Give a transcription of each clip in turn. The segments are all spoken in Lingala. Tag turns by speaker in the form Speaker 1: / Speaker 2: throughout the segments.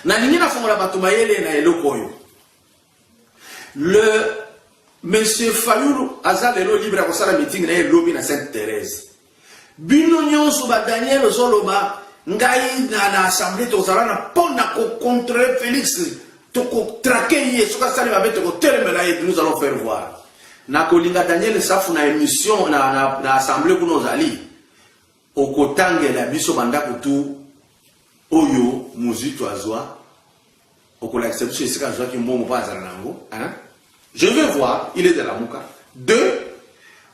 Speaker 1: Na ningina fongola batumayele na elokoyo. Le Monsieur Fayoulou azalelo libre à kosala meeting na lobby na Sainte-Thérèse. Bino nyonso ba Daniel Zoloba ngai na assemblée tozala na pona ko contre Félix to ko traquer yeso ka sali ba beto ko telemela et nous allons faire voir. Na kolinga Daniel Safu na émission na assemblée kuno zali okotangela biso banda kutu oyo muzito azwa okola exception sika azwa ki mbongo pa azala nango hein. Je veux voir, il est de la Mouka. 2,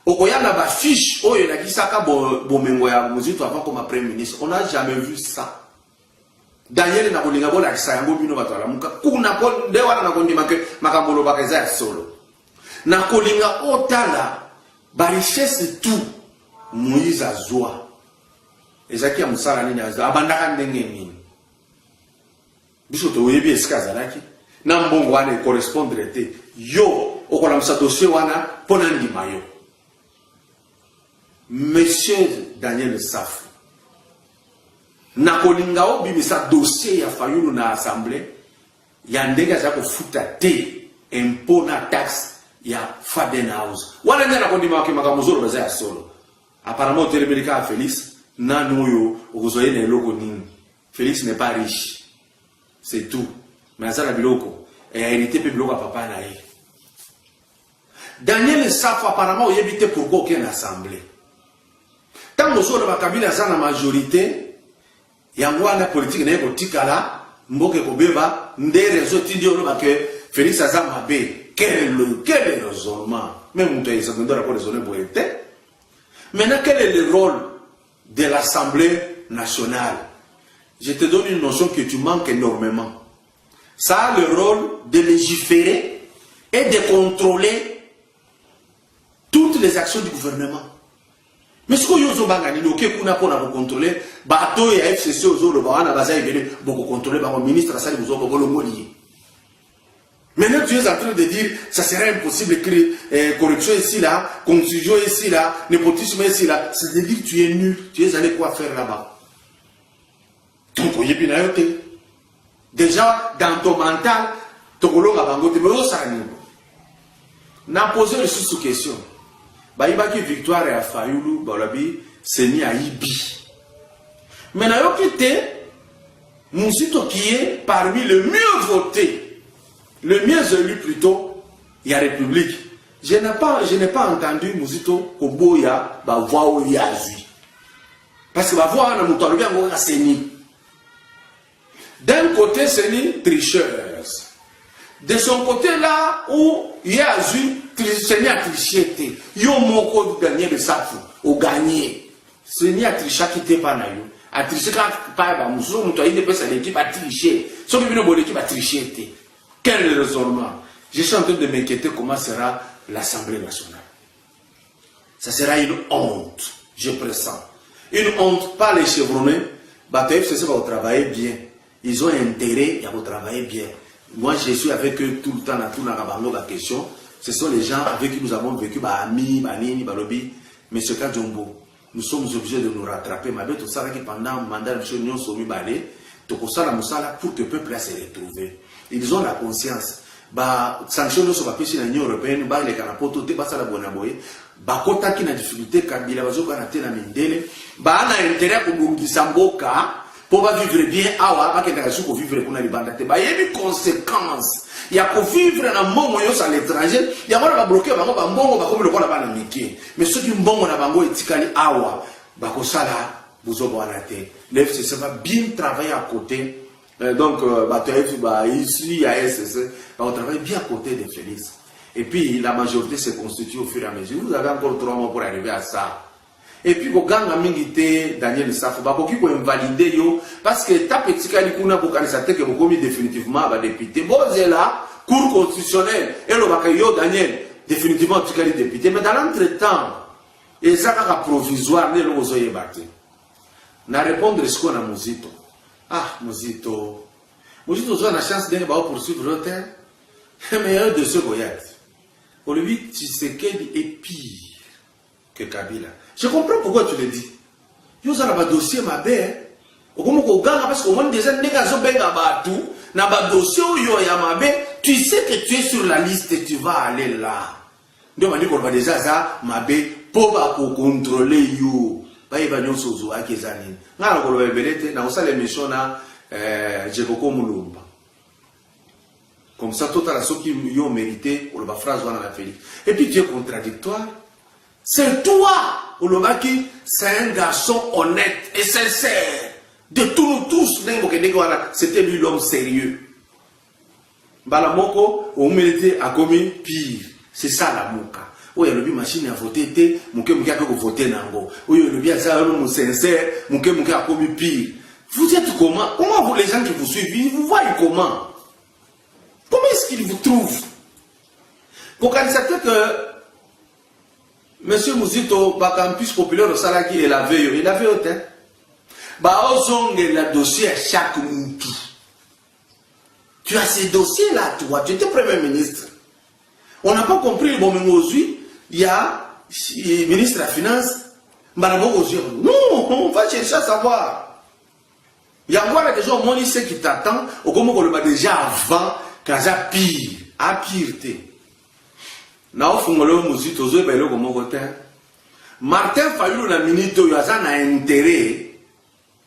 Speaker 1: Okoyana ba fiche, oh, il y a qui saka bomengo ya muzito avant comme premier ministre. On n'a jamais vu ça. Daniel na kolinga bola kisayango bino bato la Mouka. Kuna ko dewa na kondi makambolo bakeza solo. Na kolinga otala ba richesse tout Moïse azwa. Ezaki ya musala nini azwa abandaka ndenge nini. Biso to yebi eskaza laki. Na mbongo wana correspondre te. Yo, okola msa dossier wana pona ndima yo. Monsieur Daniel Safu. Na kolinga o bimisa dossier ya Fayoulou na assemblée. Ya ndenge za kofuta te impôt na taxe ya Faden House. Wana ndena kondima waki makamuzoro baza ya solo. Apparemment telemedika à Félix. Nanu yo okozoye na eloko nini. Félix n'est pas riche. C'est tout. Mais ça la biloko. Et a hérité pe biloko papa na ye. Daniel Safu apparemment il évité pourquoi aucune assemblée. Tant que sur la Kabila za na majorité, yango na politique na ko tikala, mboke ko beba, ndé réseau tindio lo ba que Félix Azama be, quel raisonnement. Même on t'a secondaire pour raisonner pour être. Maintenant quel est le rôle de l'Assemblée nationale? Je te donne une notion que tu manques énormément. Ça a le rôle de légiférer et de contrôler toutes les actions du gouvernement. Mais ce que vous avez dit, c'est que vous avez contrôlé, bateau et FCC, vous avez contrôlé, le ministre a dit, vous avez maintenant, tu es en train de dire, ça serait impossible que corruption ici, là, confusion ici, là, népotisme ici, là. C'est-à-dire que tu es nul. Tu es allé quoi faire là-bas? Donc, vous avez déjà, dans ton mental, tu as posé une sous-question. Baïba qui victoire à Fayoulou, Balabi, c'est ni à Ibi. Mais n'a pas quitté, Mousito qui est parmi les mieux votés, le mieux élu plutôt, il y a République. Je n'ai pas entendu Mousito Koboya, bah voix au Yazui. Parce que bah voix na Moutalobi en gros c'est ni. D'un côté, c'est ni tricheuse. De son côté là où Yazui, c'est ni à tricher. Yo moko gagné le Safu, au gagné. C'est ni à tricher qui t'est pas na yo. À tricher quand pas bah Mousso Moutoyi de pesa l'équipe à tricher. Sauf que bon l'équipe à tricher. Quel raisonnement? Je suis en train de m'inquiéter comment sera l'Assemblée nationale. Ça sera une honte, je pressens. Une honte, pas les chevronnés. Bataille, c'est ça va travailler bien. Ils ont intérêt à travailler bien. Moi, je suis avec eux tout le temps, dans tout la question. Ce sont les gens avec qui nous avons vécu, Ami, Banini, Balobi, M. Kadjombo. Nous sommes obligés de nous rattraper. Mais tout ça, pendant le mandat de M. Nyon Somi Balé, pour que le peuple se retrouve. Ils ont la conscience. Sanctions sur la pêche de l'Union européenne, les canapotes, tout ça la bonne aboye. Kota qui n'a difficulté, Kabila, Bazoka, Natena Mindele, a intérêt pour Bungisamboka. Pour vivre bien, awa, pour vivre pour la liberté. Il y a des conséquences. Il y a pour vivre dans le monde à l'étranger. Il y a des bloqués, comme le roi là-bas dans Mickey. Mais ceux qui ont na bango etikali awa, bakosala, vous avez la FCC va bien travailler à côté. Donc, ici, il y a SSC, on travaille bien à côté de Félix. Et puis, la majorité se constitue au fur et à mesure. Vous avez encore 3 mois pour arriver à ça. Et puis, quand on a mis Daniel Safu, il faut invalider parce que ta petite calicuna pour candidater que vous définitivement à député. Bon, c'est là, cour constitutionnelle, et le Bakayo Daniel, définitivement député. Mais dans l'entretemps, et ça, provisoire, ne le voyez battre. Na répondre ce qu'on a Mouzito. Ah, Mouzito. Mouzito, a la chance de poursuivre le terre. Mais un de ceux qui pour lui, tu sais qu'il est pire que Kabila. Je comprends pourquoi tu le dis. Vous avez un dossier, ma belle. Parce qu'on a déjà des négociations à tout. na ba dossier yo ya mabe, tu sais que tu es sur la liste et tu vas aller là. Donc on dit qu'on va déjà ça mabe pour ba ko contrôler yo. Ba iba nyonso zo akezani. Ngala ko lo belete na osala émission na Jekoko Mulumba. Comme ça tout à la ceux qui ont mérité ou la phrase on a fait. Et puis tu es contradictoire. C'est toi Olobaki, c'est un garçon honnête et sincère. De tous, c'était lui l'homme sérieux. Balamoko, au mérité a commis pire. C'est ça la mouka. Oui, il y a le machine à voter, mouké a voté nango. Oui, il y a ça, l'homme sincère, mouké a commis pire. Vous êtes comment? Comment vous, les gens qui vous suivent, vous voyez comment? Comment est-ce qu'ils vous trouvent? Pour constater que Monsieur Mouzito, par campus populaire au Salaki, il avait autant. Bah, on a dossier à chaque moutou. Tu as ces dossiers-là, toi. Tu étais Premier ministre. On n'a pas compris, bon, mais aujourd'hui, il y a le ministre de la Finance, Madame Ozio. Non, on va chercher à savoir. Il y a encore des gens, moi, ce qui t'attend, au comment on le bat déjà avant, quand ça pire, à pireté. Na ofungolo Mouzito, Zoé, ben, comme mon côté. Martin Fayulu, la ministre, il y a un intérêt.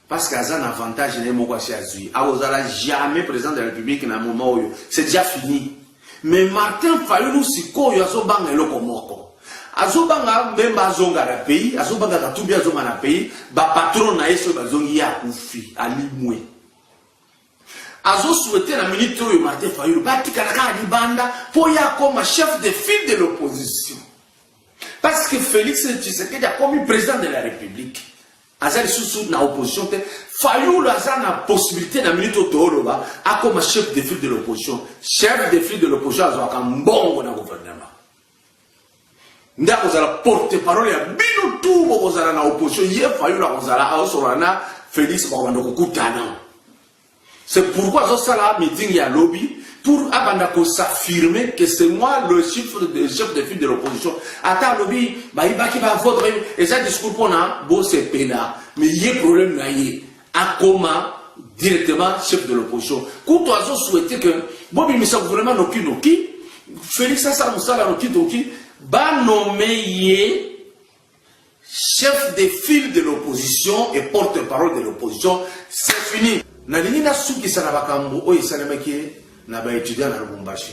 Speaker 1: Parce qu'il y a un avantage, il n'y a jamais président de la République dans un moment où c'est déjà fini. Mais Martin Fayulu, si il y a un banc et le comoko. Azobanga même bazonga na pays, azobanga katubi azonga na pays, ba patron na yeso bazongi ya kufi alimwe. Azo souhaité la minute où Martin Fayulu batika na libanda pour ya comme chef de file de l'opposition. Parce que Félix Tshisekedi a comme président de la République. Azali sous na opposition te Fayulu a na possibilité na minute otoloba a comme chef de file de l'opposition. Chef de file de l'opposition azo akambongo na gouvernement. Ndako za porte-parole ya bino tu bokozala na opposition ye Fayulu akozala aosorana Félix bakobanda kokutana. C'est pourquoi zo sala meeting ya lobby pour abanda ko s'affirmer que c'est moi le chef de file de l'opposition. Ata lobby ba ibaki ba vote et ça discours pona bo c'est pena mais yé problème na yé akoma directement chef de l'opposition. Quand toi zo souhaité que bon mais ça vraiment noki Félix ça musala noki ba nommé chef de file de l'opposition et porte-parole de l'opposition, c'est fini. Na nini na suki sana bakambo oyi sana maki na ba étudiant na Lubumbashi.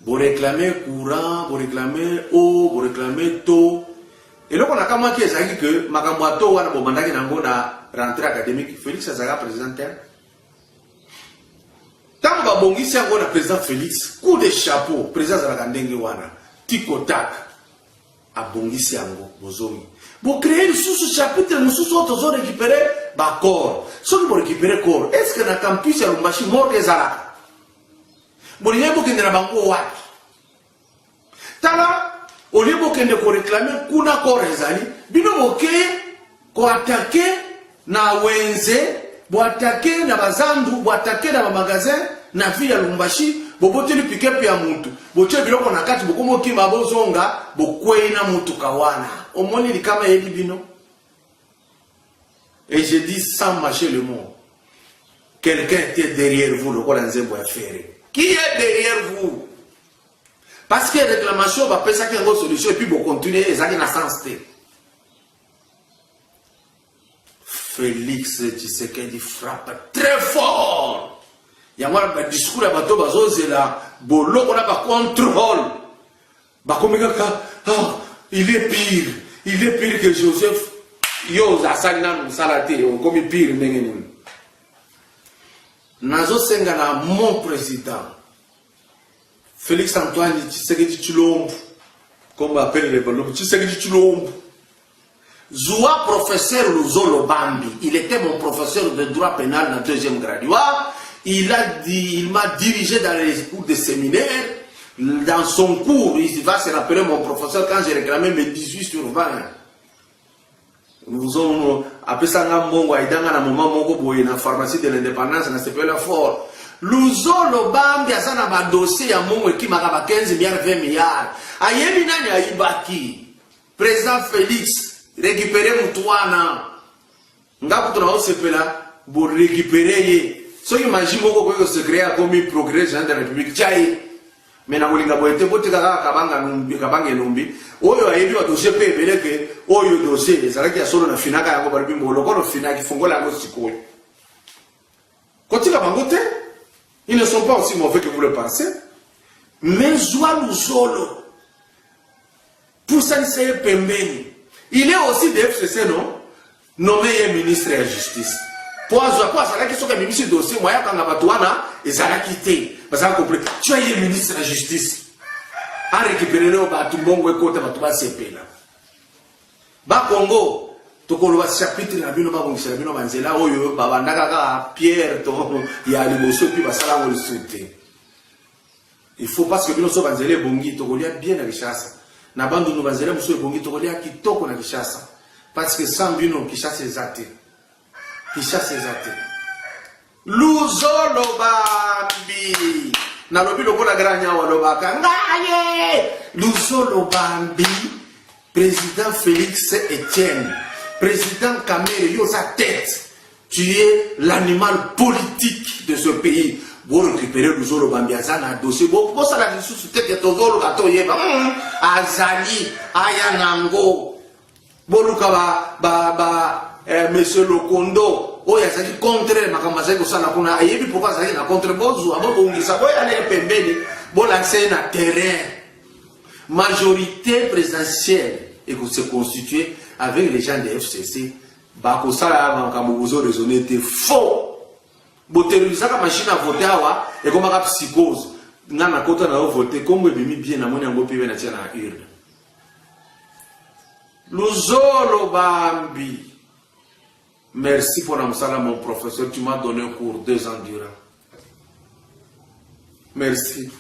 Speaker 1: Bo réclamer courant, bo réclamer eau, bo réclamer taux. Et donc on a comment qui ezaki que makambo ato wana bo mandaki nango na rentrée académique Félix Azaka président. Tant que bongisi yango na président Félix, coup de chapeau, président Azaka ndenge wana, tikotak a bongisi yango bozongi. Pour créer le sous-chapitre, nous sous-autres récupérer ba corps. Ceux qui vont récupérer corps, est-ce que dans le campus à Lubumbashi mort des arabes? Bon, il y a beaucoup de banco wat. Tala, au lieu de réclamer kuna corps ezali, bino boke ko attaquer na wenze, bo attaquer na bazandu, bo attaquer na magasin, na ville à Lubumbashi, bo bote li pick-up ya muntu. Bo tche biloko na kati bo komo ki mabozonga, bo kwena mutu kawana. Au moins, il y a des bino. Et je dis sans mâcher le mot. Quelqu'un était derrière vous, le roi d'Anzembo a fait. Qui est derrière vous? Parce que la réclamation va passer à une autre solution et puis vous continuez et ça n'a sens. Félix Tshisekedi frappe très fort. Il y a un discours à bateau, c'est là. Bolo, on n'a pas contrôle. Il est pire. Il est pire que Joseph. Yo, Zassagnan, Salate, comme pire, Nengenin. Nazo Sengana, mon président. Félix Antoine Tshisekedi Tshilombo. Comme on appelle les ballons. Tshisekedi Tshilombo. Zoua professeur Luzolo Bambi. Il était mon professeur de droit pénal dans le 2e graduat. Il m'a dirigé dans les cours de séminaire. Dans son cours, il va se rappeler mon professeur quand j'ai réclamé mes 18 sur 20. Nous avons appelé ça un moment où la pharmacie de l'indépendance n'a pas la fort. L'ouzo le bam, il y a un dossier à mon qui m'a 15 milliards, 20 milliards. Ayemi nani aibaki. Président Félix, récupérez mon toana. Nga pour se là, pour récupérer Ce qui imagine beaucoup que se créer comme un progrès dans la République. Tchaï. Mais na kolinga boete bote kaka kabanga elombi. Oyo ayebi wa dossier pe beleke oyo dossier ezalaki ya solo na finaka yango balibi mbolo kono finaki fongola yango sikoyo. Kotika bangote, ils ne sont pas aussi mauvais que vous le pensez. Mais Joa Luzolo, pour ça c'est pembeni. Il est aussi de FCC non, nommé ministre de la justice. Pour quoi ça là qui sont que ministre dossier moyen quand la batouana et ça l'a quitté parce qu'on compris. Tu es le ministre de la justice. A récupérer le batou bongo et côté batou ba CP là. Ba Congo to ko lo chapitre na bino ba bongisa na bino banzela oyo ba bandaka ka Pierre to ya liboso puis ba sala ngol souté. Il faut parce que bino so banzela bongi to ko lia bien na Kishasa. Na bandu no banzela muso bongi to ko lia kitoko na Kishasa. Parce que sans bino Kishasa ezate. Kishasa ezate. Luzolo Bambi. Na lobi lokola granya wa lobaka. Ngaye. Luzolo Bambi. Président Félix Etienne. Président Kamere, yo sa tête. Tu es l'animal politique de ce pays. Vous récupérez Luzolo Bambi azana dossier. Bon ça la sous tête de tozolo gato yeba. Azali ayanango. Boluka Monsieur Lokondo, oh il y a ça qui contre makamasa ko sala kuna ayebi pourquoi ça na contre bozu abo ngisa boy aller pembeni bon lancer na terrain. Majorité présidentielle et que se constituer avec les gens de FCC ba ko sala makamuzo raisonner était faux. Boteluza ka machine à voter awa et comme ka psychose ngana kota na voter comme bimi bien na moni ngo pibe na tia na urne. Luzolo Bambi. Merci pour l'amsala, mon professeur. Tu m'as donné un cours 2 ans durant. Merci.